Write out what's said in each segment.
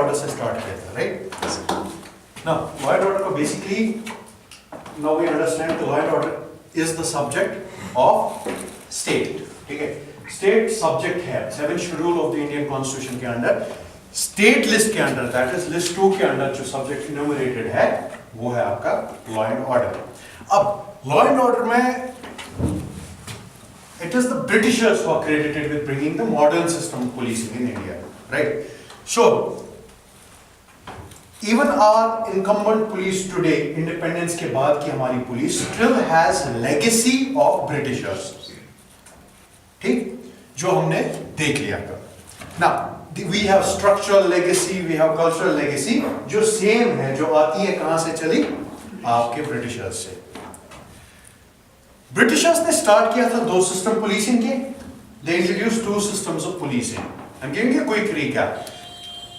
Order से start किया था, right? Now law and order को basically now we understand law and order is the subject of state, ठीक है? State subject है 7th schedule of the Indian constitution के under, state list के under, that is list 2 के under जो subject enumerated है वो है आपका लॉ एंड ऑर्डर। अब लॉ एंड ऑर्डर में it is the Britishers who are credited with bringing the modern system of policing in India, right? So even our incumbent police today, independence के बाद की हमारी police still has legacy of Britishers, ठीक? जो हमने देख लिया था। Now we have structural legacy, we have cultural legacy, जो same है, जो आती है कहाँ से चली? आपके Britishers से। ब्रिटिशर्स ने स्टार्ट किया था 2 सिस्टम पुलिसिंग के, they introduced 2 systems of policing. I am giving you quick recap.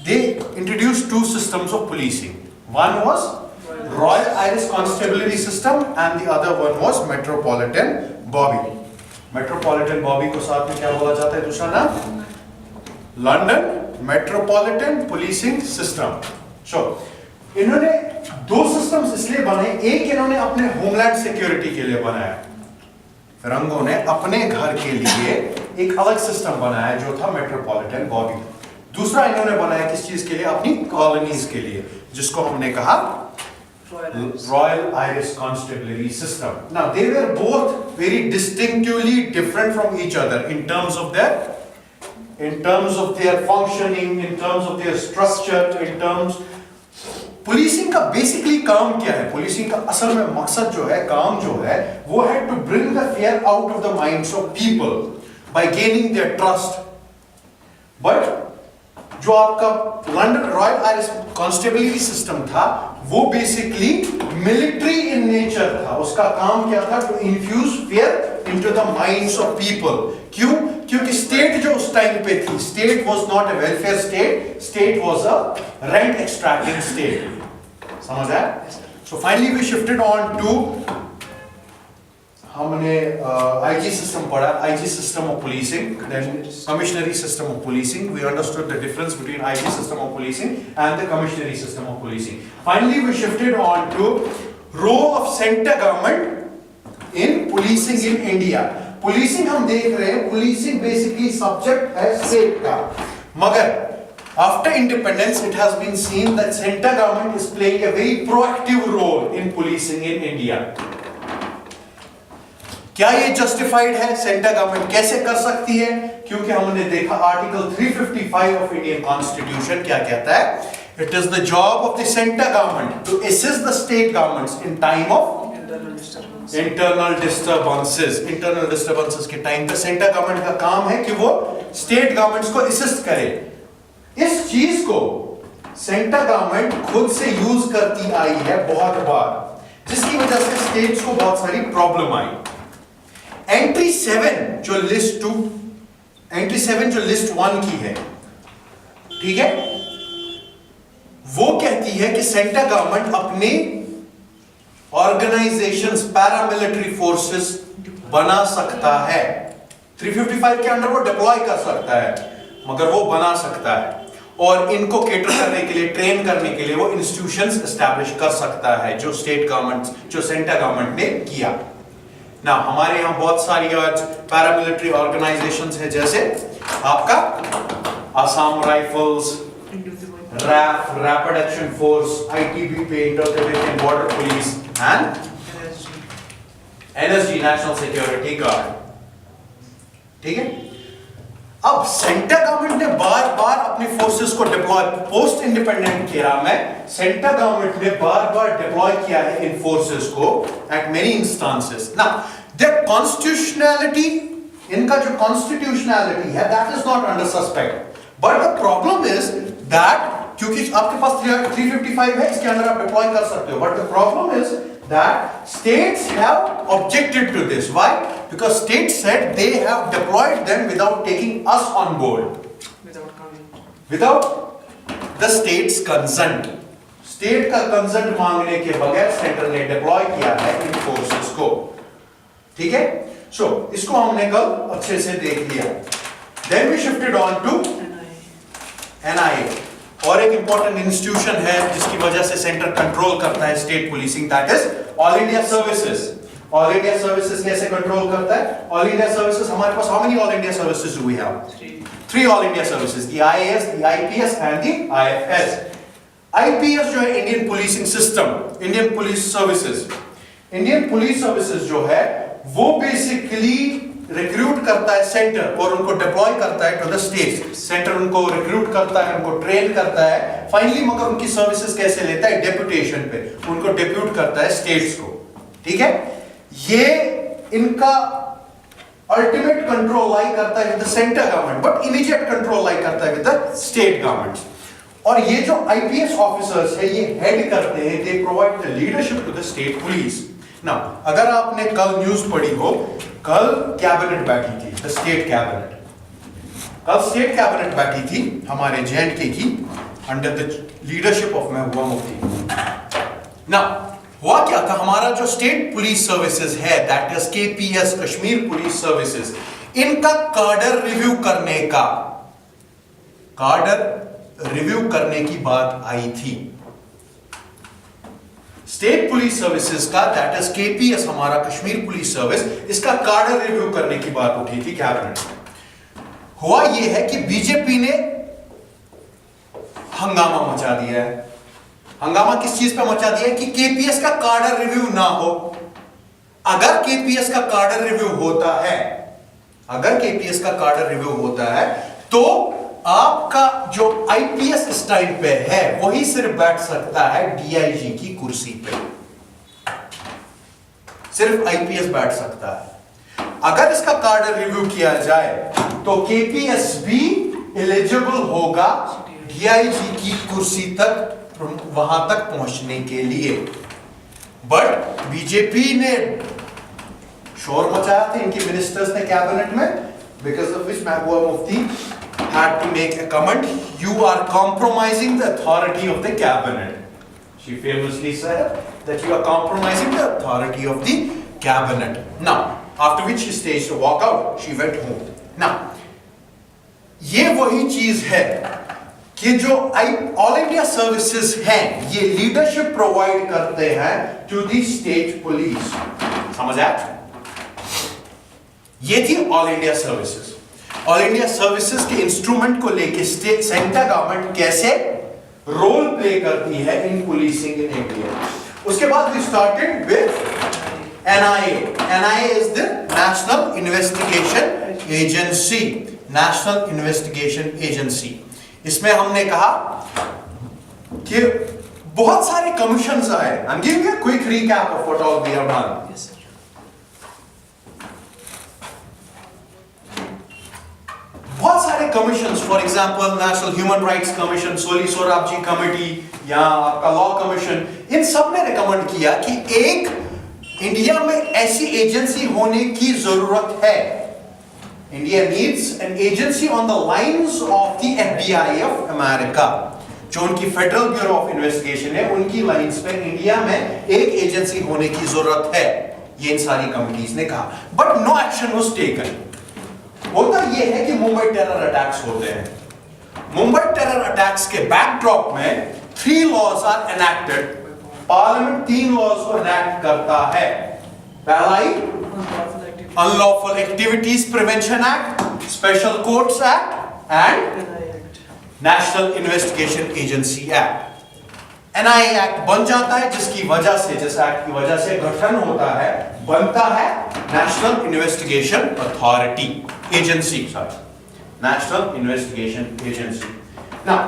They introduced 2 systems of policing, one was royal Irish constabulary system and the other one was metropolitan bobby. Metropolitan bobby को साथ में क्या बोला जाता है दूसरा नाम? London metropolitan policing system. So इन्होंने 2 सिस्टम्स इसलिए बने, एक इन्होंने अपने होमलैंड सिक्योरिटी के लिए बनाया, रंगों ने अपने घर के लिए एक अलग सिस्टम बनाया जो था मेट्रोपॉलिटन बॉबी। दूसरा इन्होंने बनाया किस चीज के लिए? अपनी कॉलोनीज के लिए, जिसको हमने कहा royal Irish constabulary system. Now they were both very distinctively different from each other in terms of their functioning, in terms of their structure, in terms policing का बेसिकली काम क्या है? पुलिसिंग का असल में मकसद जो है, काम जो है, वो है to bring the fear out of the minds of people by gaining their trust. But जो आपका London royal Irish constabulary system था वो बेसिकली मिलिट्री इन नेचर था। उसका काम क्या था? To infuse fear into the minds of people. क्यों? क्योंकि स्टेट जो उस टाइम पे थी, state was not a welfare state, state was a rent extracting state. समझ आया? So finally we shifted on to, हमने आईजी सिस्टम पढ़ा, IG system of policing, then commissionerate system of policing. We understood the difference between IG system of policing and the commissionerate system of policing. Finally we shifted on to role of centre government in policing in India. Policing हम देख रहे हैं, policing basically subject है state का, मगर after independence it has been seen that central government is playing a very proactive role in policing in India. क्या ये justified है? सेंट्रल गवर्नमेंट कैसे कर सकती है? क्योंकि हमने देखा आर्टिकल 355 ऑफ इंडियन कॉन्स्टिट्यूशन क्या कहता है? It is the job of the central government to assist the state governments in time of internal disturbances के टाइम पे सेंट्रल गवर्नमेंट का काम है कि वो स्टेट गवर्नमेंट्स को असिस्ट करे। इस चीज को सेंट्रल गवर्नमेंट खुद से यूज करती आई है बहुत बार, जिसकी वजह से स्टेट्स को बहुत सारी प्रॉब्लम आई। एंट्री 7 जो लिस्ट 2, एंट्री 7 जो लिस्ट 1 की है, ठीक है, वो कहती है कि सेंट्रल गवर्नमेंट अपने ऑर्गेनाइजेशंस, पैरामिलिट्री फोर्सेस बना सकता है। 355 के अंडर वो डिप्लॉय कर सकता है, मगर वो बना सकता है, और इनको कैटर करने के लिए, ट्रेन करने के लिए वो इंस्टीट्यूशंस एस्टैब्लिश कर सकता है, जो स्टेट गवर्नमेंट, जो सेंट्रल गवर्नमेंट ने किया ना। हमारे यहाँ बहुत सारी आज पैरामिलिट्री ऑर्गेनाइजेशंस है, जैसे आपका Assam rifles, RAF, rapid action force, ITBP, inter Tibetan border police and NSG, national security guard, ठीक है। अब सेंट्रल गवर्नमेंट ने बार बार अपनी फोर्सेस को डिप्लॉय, पोस्ट इंडिपेंडेंट एरा में सेंट्रल गवर्नमेंट ने बार बार डिप्लॉय किया है इन फोर्सेस को eight many instances. Now that constitutionality, इनका जो कॉन्स्टिट्यूशनैलिटी है, that is not under suspect, but the problem is that क्योंकि आपके पास 355 है, इसके अंदर आप डिप्लॉय कर सकते हो, but the problem is that states have objected to this. Why? Because states said they have deployed them without taking us on board, without the state's consent. State का consent मांगने के बगैर सेंटर ने deploy किया है इन forces को, ठीक है। सो इसको हमने कल अच्छे से देख लिया। Then we shifted on to NIA. और एक इंपॉर्टेंट इंस्टीट्यूशन है जिसकी वजह से सेंटर कंट्रोल करता है state policing, that is all India services. All India services कैसे कंट्रोल करता है? ऑल इंडिया सर्विसेज, हमारे पास how many all India services do we have? Three all India services, the IAS, the IPS and the IFS. IPS जो है Indian policing system, Indian police services. Indian police services जो है वो basically recruit करता है centre और उनको deploy करता है टू द स्टेट्स। सेंटर उनको रिक्रूट करता है, उनको ट्रेन करता है, फाइनली मगर उनकी सर्विसेज कैसे लेता है? डेप्यूटेशन पे उनको डिप्यूट करता है स्टेट्स को। ठीक है, ये इनका अल्टीमेट कंट्रोल लाई करता है with the centre government, but immediate control lie करता है विद द स्टेट गवर्नमेंट्स। और ये जो आईपीएस ऑफिसर्स है ये हेड करते हैं, they provide the leadership to the state police. ना अगर आपने कल न्यूज पढ़ी हो, कल कैबिनेट बैठी थी, द स्टेट कैबिनेट, कल स्टेट कैबिनेट बैठी थी हमारे जेएंडके की under the leadership of Mehbooba Mufti. ना हुआ क्या था, हमारा जो स्टेट पुलिस सर्विसेज है that is KPS, Kashmir police services, इनका कार्डर रिव्यू करने की बात आई थी। स्टेट पुलिस सर्विसेज का दैट इज केपीएस, हमारा कश्मीर पुलिस सर्विस, इसका कार्डर रिव्यू करने की बात उठी थी कैबिनेट में। हुआ यह है कि बीजेपी ने हंगामा मचा दिया है। हंगामा किस चीज पे मचा दिया है? कि केपीएस का कार्डर रिव्यू ना हो। अगर केपीएस का कार्डर रिव्यू होता है, अगर केपीएस का कार्डर रिव्यू होता है तो आपका जो आईपीएस इस टाइम पे है वही सिर्फ बैठ सकता है डीआईजी की कुर्सी पे, सिर्फ आईपीएस बैठ सकता है। अगर इसका कार्डर रिव्यू किया जाए तो केपीएस भी एलिजिबल होगा डीआईजी की कुर्सी तक, वहां तक पहुंचने के लिए। बट बीजेपी ने शोर मचाया था इनके मिनिस्टर्स ने कैबिनेट में, because of which Mehbooba Mufti had to make a comment, you are compromising the authority of the cabinet. She famously said that you are compromising the authority of the cabinet. Now, after which she staged a walkout, she went home. Now, ये वही चीज है कि जो all India services हैं ये leadership provide करते हैं टू द स्टेट पुलिस। समझ आया? ये थी all India services. All India services के इंस्ट्रूमेंट को लेके स्टेट सेंटर गवर्नमेंट कैसे रोल प्ले करती है इन पुलिसिंग इन इंडिया। उसके बाद we started with NIA. NIA is the national investigation agency, national investigation agency. इसमें हमने कहा कि बहुत सारे कमीशंस आए। I am giving a quick recap of what all we have done. बहुत सारे commissions, for example national human rights commission, Soli Sorabjee committee या आपका लॉ कमीशन, इन सब ने रिकमेंड किया कि एक इंडिया में ऐसी एजेंसी होने की जरूरत है। India needs an agency on the lines of the FBI of America, जो उनकी फेडरल ब्यूरो ऑफ इन्वेस्टिगेशन है, उनकी लाइंस पे इंडिया में एक एजेंसी होने की जरूरत है। ये इन सारी कमिटीज ने कहा, but no action was taken. होता यह है कि मुंबई टेरर अटैक्स होते हैं। मुंबई टेरर अटैक्स के बैकड्रॉप में 3 laws are enacted. Parliament 3 laws को एनैक्ट करता है। पहला ही unlawful activities prevention act, special courts act and national investigation agency act. NIA act बन जाता है जिसकी वजह से, जिस एक्ट की वजह से गठन होता है, बनता है national investigation authority agency, national investigation agency. Now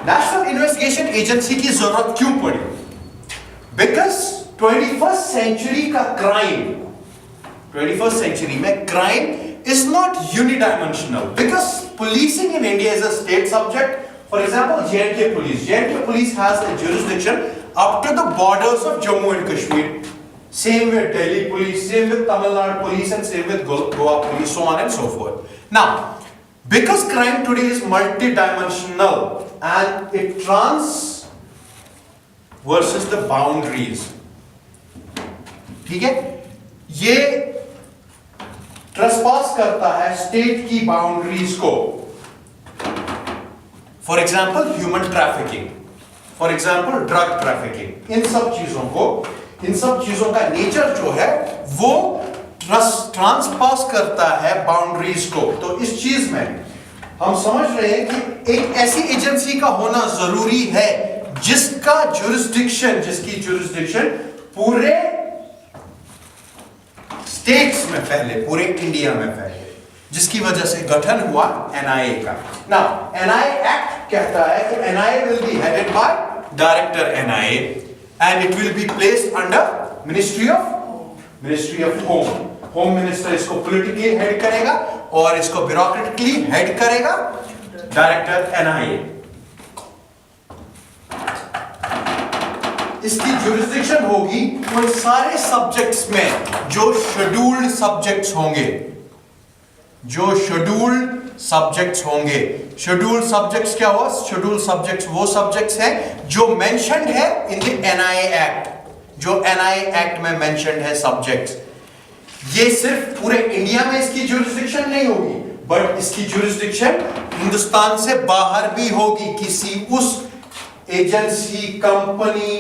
national investigation agency की जरूरत क्यों पड़ी? बिकॉज 21st सेंचुरी का क्राइम, 21st सेंचुरी में crime is not unidimensional, because policing in India is a state subject. For example, J&K police has a jurisdiction up to the borders of Jammu and Kashmir. Same with Delhi police, same with Tamil Nadu police, and same with Goa police, so on and so forth. Now, because crime today is multi-dimensional and it versus the boundaries, ठीक है? ये trespass करता है state की boundaries को। For example human trafficking, for example drug trafficking, इन सब चीजों का नेचर जो है वो ट्रांसपास करता है बाउंड्रीज को। तो इस चीज में हम समझ रहे हैं कि एक ऐसी एजेंसी का होना जरूरी है जिसकी जुरिस्डिक्शन पूरे स्टेट्स में फैले, पूरे इंडिया में फैले, जिसकी वजह से गठन हुआ एनआईए का। नाउ एनआईए एक्ट कहता है कि NIA will be headed by director NIA and it will be placed under ministry of home minister इसको पॉलिटिकली हेड करेगा और इसको ब्यूरोक्रेटिकली हेड करेगा डायरेक्टर एनआईए। इसकी जुरिस्डिक्शन होगी उन सारे सब्जेक्ट्स में जो शेड्यूल्ड सब्जेक्ट्स होंगे, शेड्यूल्ड सब्जेक्ट्स क्या हुआ? शेड्यूल्ड सब्जेक्ट्स वो सब्जेक्ट्स हैं जो मेंशन्ड है इन द एनआईए एक्ट, जो एनआईए एक्ट में मेंशन्ड है सब्जेक्ट्स। ये सिर्फ पूरे इंडिया में इसकी जुरिस्डिक्शन नहीं होगी, बट इसकी जुरिस्डिक्शन हिंदुस्तान से बाहर भी होगी। किसी उस एजेंसी, कंपनी,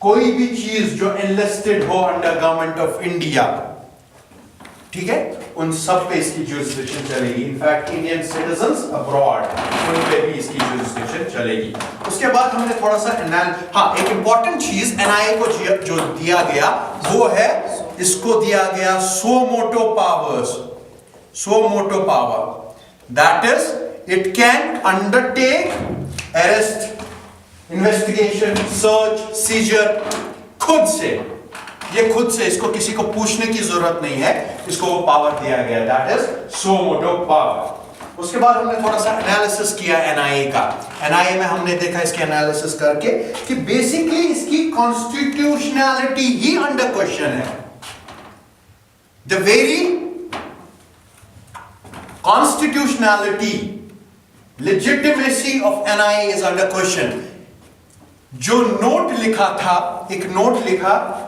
कोई भी चीज जो एनलिस्टेड हो अंडर गवर्नमेंट ऑफ इंडिया, ठीक है, उन सब पे इसकी जुरिस्डिक्शन चलेगी। इनफैक्ट इंडियन सिटीजंस अब्रॉड, उन पे भी इसकी जुरिस्डिक्शन चलेगी। उसके बाद हमने थोड़ा सा एक इंपॉर्टेंट चीज एनआईए को जो दिया गया वो है, इसको दिया गया suo motu power, that is it can undertake arrest, investigation, search, seizure खुद से, इसको किसी को पूछने की जरूरत नहीं है, इसको वो पावर दिया गया, that is suo motu power. उसके बाद हमने थोड़ा सा एनालिसिस किया एनआईए का। एनआईए में हमने देखा इसके एनालिसिस करके कि बेसिकली इसकी कॉन्स्टिट्यूशनैलिटी ही अंडर क्वेश्चन है। The very constitutionality, legitimacy of NIA is under question. जो नोट लिखा था, एक नोट लिखा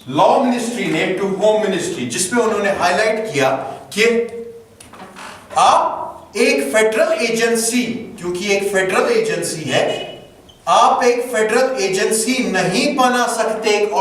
लॉ मिनिस्ट्री ने टू होम मिनिस्ट्री, जिसपे उन्होंने हाईलाइट किया कि आप एक फेडरल एजेंसी, क्योंकि एक फेडरल एजेंसी है, आप एक फेडरल एजेंसी नहीं बना सकते एक